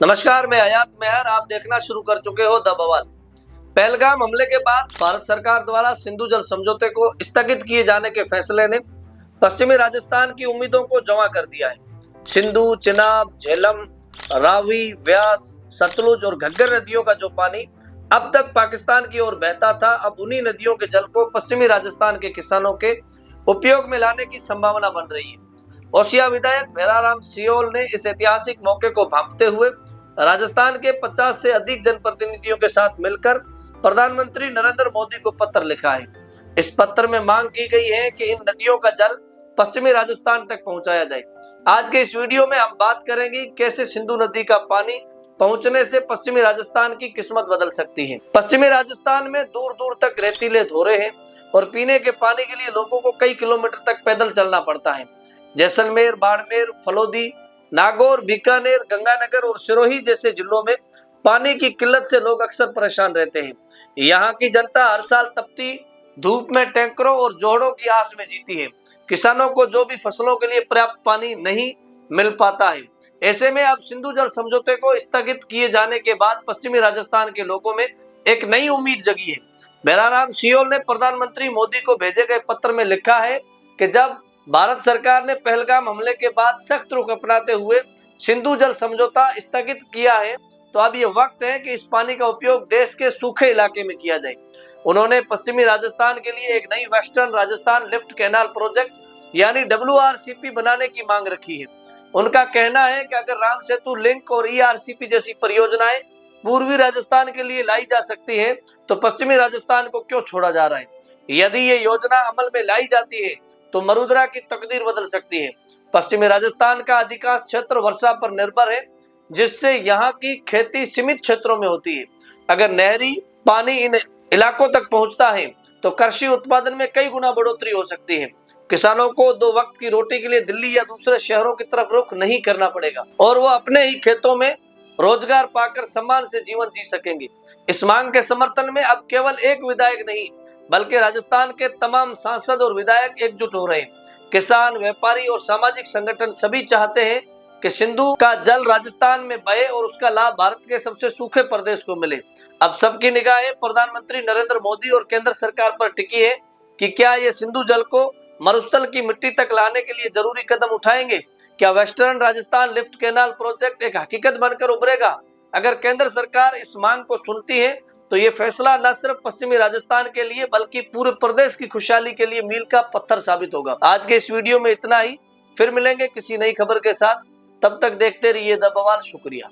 नमस्कार, मैं हयात मेहर। आप देखना शुरू कर चुके हो द बवाल। पहलगाम हमले के बाद भारत सरकार द्वारा सिंधु जल समझौते को स्थगित किए जाने के फैसले ने पश्चिमी राजस्थान की उम्मीदों को जमा कर दिया है। सिंधु, चिनाब, झेलम, रावी, व्यास, सतलुज और घग्गर नदियों का जो पानी अब तक पाकिस्तान की ओर बहता था, अब उन्हीं नदियों के जल को पश्चिमी राजस्थान के किसानों के उपयोग में लाने की संभावना बन रही है। ओसिया विधायक भैराराम सियोल ने इस ऐतिहासिक मौके को भांपते हुए राजस्थान के 50 से अधिक जनप्रतिनिधियों के साथ मिलकर प्रधानमंत्री नरेंद्र मोदी को पत्र लिखा है। इस पत्र में मांग की गई है कि इन नदियों का जल पश्चिमी राजस्थान तक पहुंचाया जाए। आज के इस वीडियो में हम बात करेंगे कैसे सिंधु नदी का पानी पहुंचने से पश्चिमी राजस्थान की किस्मत बदल सकती है। पश्चिमी राजस्थान में दूर दूर तक रेतीले धोरे हैं और पीने के पानी के लिए लोगों को कई किलोमीटर तक पैदल चलना पड़ता है। जैसलमेर, बाड़मेर, फलोदी, नागौर, बीकानेर, गंगानगर और सिरोही जैसे जिलों में पानी की किल्लत से लोग अक्सर परेशान रहते हैं। यहाँ की जनता हर साल तपती धूप में टैंकरों और जोहड़ों की आस में जीती है। किसानों को जो भी फसलों के लिए पर्याप्त पानी नहीं मिल पाता है। ऐसे में अब सिंधु जल समझौते को स्थगित किए जाने के बाद पश्चिमी राजस्थान के लोगों में एक नई उम्मीद जगी है। भैराराम सियोल ने प्रधानमंत्री मोदी को भेजे गए पत्र में लिखा है कि जब भारत सरकार ने पहलगाम हमले के बाद सख्त रुख अपनाते हुए सिंधु जल समझौता स्थगित किया है, तो अब ये वक्त है कि इस पानी का उपयोग देश के सूखे इलाके में किया जाए। उन्होंने पश्चिमी राजस्थान के लिए एक नई western Rajasthan lift canal project यानी WRCP बनाने की मांग रखी है। उनका कहना है कि अगर राम सेतु लिंक और ERCP जैसी परियोजनाएं पूर्वी राजस्थान के लिए लाई जा सकती है, तो पश्चिमी राजस्थान को क्यों छोड़ा जा रहा है। यदि ये योजना अमल में लाई जाती है तो मरुधरा की तकदीर बदल सकती है। पश्चिमी राजस्थान का अधिकांश क्षेत्र वर्षा पर निर्भर है, जिससे यहाँ की खेती सीमित क्षेत्रों में होती है। अगर नहरी पानी इन इलाकों तक पहुँचता है तो कृषि उत्पादन में कई गुना बढ़ोतरी हो सकती है। किसानों को 2 वक्त की रोटी के लिए दिल्ली या दूसरे शहरों की तरफ रुख नहीं करना पड़ेगा और वो अपने ही खेतों में रोजगार पाकर सम्मान से जीवन जी सकेंगे। इस मांग के समर्थन में अब केवल एक विधायक नहीं बल्कि राजस्थान के तमाम सांसद और विधायक एकजुट हो रहे हैं। किसान, व्यापारी और सामाजिक संगठन सभी चाहते हैं कि सिंधु का जल राजस्थान में बहे और उसका लाभ भारत के सबसे सूखे प्रदेश को मिले। अब सबकी निगाहें प्रधानमंत्री नरेंद्र मोदी और केंद्र सरकार पर टिकी है कि क्या ये सिंधु जल को मरुस्थल की मिट्टी तक लाने के लिए जरूरी कदम उठाएंगे। क्या western Rajasthan lift canal project एक हकीकत बनकर उभरेगा। अगर केंद्र सरकार इस मांग को सुनती है तो ये फैसला न सिर्फ पश्चिमी राजस्थान के लिए बल्कि पूरे प्रदेश की खुशहाली के लिए मील का पत्थर साबित होगा। आज के इस वीडियो में इतना ही। फिर मिलेंगे किसी नई खबर के साथ। तब तक देखते रहिए द बवाल। शुक्रिया।